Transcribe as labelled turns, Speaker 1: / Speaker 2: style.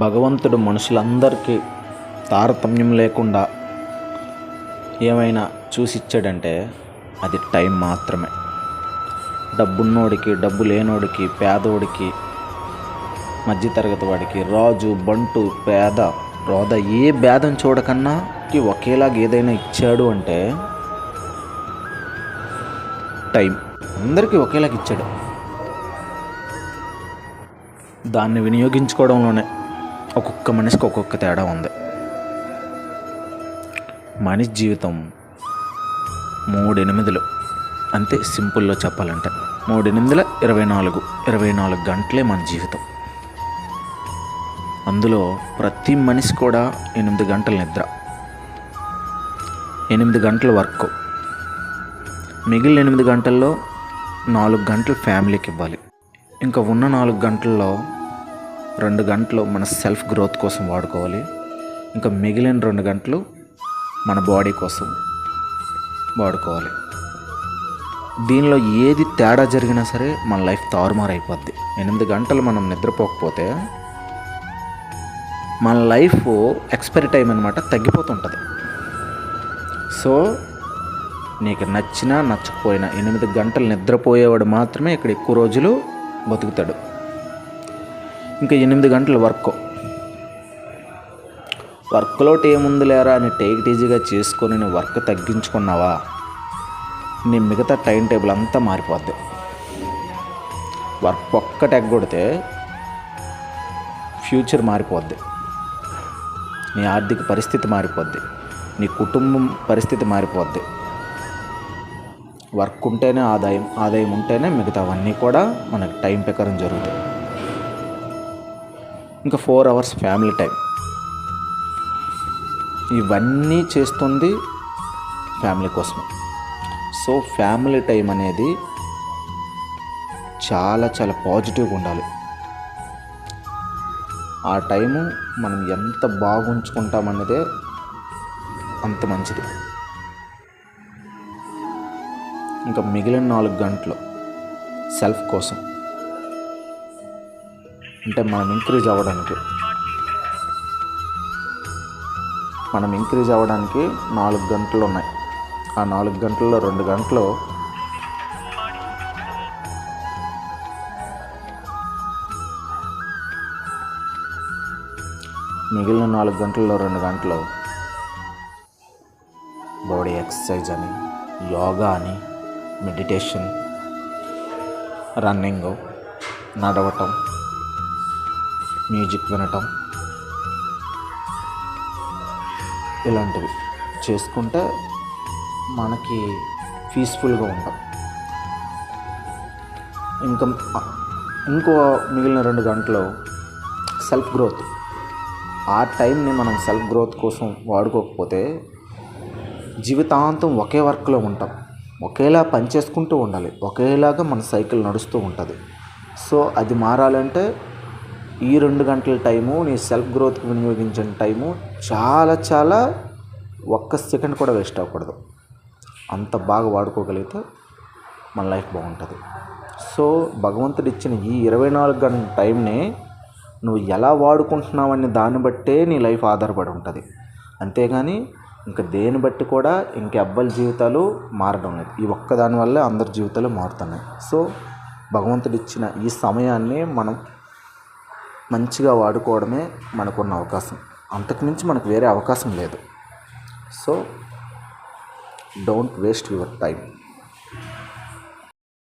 Speaker 1: భగవంతుడు మనుషులందరికీ తారతమ్యం లేకుండా ఏమైనా చూసిచ్చాడంటే అది టైం మాత్రమే. డబ్బున్నోడికి, డబ్బు లేనోడికి, పేదోడికి, మధ్యతరగతి వాడికి, రాజు, బంటు, పేద, రోద ఏ భేదం చూడకన్నా ఒకేలాగా ఏదైనా ఇచ్చాడు అంటే టైం. అందరికీ ఒకేలాగా ఇచ్చాడు. దాన్ని వినియోగించుకోవడంలోనే ఒక్కొక్క మనిషికి ఒక్కొక్క తేడా ఉంది. మనిషి జీవితం 3/8 అంతే. సింపుల్లో చెప్పాలంటే 3/8 24 గంటలే మన జీవితం. అందులో ప్రతి మనిషి కూడా 8 గంటల నిద్ర, 8 గంటల వర్క్, మిగిలిన 8 గంటల్లో 4 గంటలు ఫ్యామిలీకి ఇవ్వాలి. ఇంకా ఉన్న 4 గంటల్లో 2 గంటలు మన సెల్ఫ్ గ్రోత్ కోసం వాడుకోవాలి. ఇంకా మిగిలిన 2 గంటలు మన బాడీ కోసం వాడుకోవాలి. దీనిలో ఏది తేడా జరిగినా సరే మన లైఫ్ తారుమారైపోద్ది. 8 గంటలు మనం నిద్రపోకపోతే మన లైఫ్ ఎక్స్పైరీ టైం అనమాట తగ్గిపోతుంటుంది. సో నీకు నచ్చినా నచ్చకపోయినా 8 గంటలు నిద్రపోయేవాడు మాత్రమే ఇక్కడ ఎక్కువ రోజులు బతుకుతాడు. ఇంకా 8 గంటలు వర్క్లోటి ఏముంది లేరా అని టేక్ ఈజీగా చేసుకొని నువ్వు వర్క్ తగ్గించుకున్నావా, నీ మిగతా టైం టేబుల్ అంతా మారిపోద్ది. వర్క్ ఒక్కటి ఎగ్గొడితే ఫ్యూచర్ మారిపోద్ది, నీ ఆర్థిక పరిస్థితి మారిపోద్ది, నీ కుటుంబం పరిస్థితి మారిపోద్ది. వర్క్ ఉంటేనే ఆదాయం ఉంటేనే మిగతావన్నీ కూడా మనకు టైం ప్రకారం జరుగుతాయి. ఇంకా 4 అవర్స్ ఫ్యామిలీ టైం. ఇవన్నీ చేస్తుంది ఫ్యామిలీ కోసమే. సో ఫ్యామిలీ టైం అనేది చాలా చాలా పాజిటివ్గా ఉండాలి. ఆ టైము మనం ఎంత బాగుంచుకుంటామన్నదే అంత మంచిది. ఇంకా మిగిలిన 4 గంటలు సెల్ఫ్ కోసం, అంటే మనం ఇంక్రీజ్ అవ్వడానికి 4 గంటలు ఉన్నాయి. ఆ 4 గంటల్లో 2 గంటలు మిగిలిన 4 గంటల్లో 2 గంటలు బాడీ ఎక్సర్సైజ్ అని, యోగా అని, మెడిటేషన్, రన్నింగ్, నడవటం, మ్యూజిక్ వినటం, ఇలాంటివి చేసుకుంటే మనకి పీస్ఫుల్గా ఉంటాం. ఇంకో మిగిలిన 2 గంటలు సెల్ఫ్ గ్రోత్. ఆ టైంని మనం సెల్ఫ్ గ్రోత్ కోసం వాడుకోకపోతే జీవితాంతం ఒకే వర్క్లో ఉంటాం. ఒకేలా పని చేసుకుంటూ ఉండాలి, ఒకేలాగా మన సైకిల్ నడుస్తూ ఉంటుంది. సో అది మారాలంటే ఈ 2 గంటల టైము నీ సెల్ఫ్ గ్రోత్కి వినియోగించిన టైము చాలా చాలా ఒక్క సెకండ్ కూడా వేస్ట్ అవ్వకూడదు. అంత బాగా వాడుకోగలిగితే మన లైఫ్ బాగుంటుంది. సో భగవంతుడు ఇచ్చిన ఈ 24 గంటల టైంని నువ్వు ఎలా వాడుకుంటున్నావని దాన్ని బట్టే నీ లైఫ్ ఆధారపడి ఉంటుంది. అంతేగాని ఇంకా దేని బట్టి కూడా ఇంకెవ్వరి జీవితాలు మారడం లేదు. ఈ ఒక్కదాని వల్లే అందరి జీవితాలు మారుతున్నాయి. సో భగవంతుడు ఇచ్చిన ఈ సమయాన్ని మనం మంచిగా వాడుకోవడమే మనకున్న అవకాశం. అంతకుమించి మనకు వేరే అవకాశం లేదు. So don't waste your time.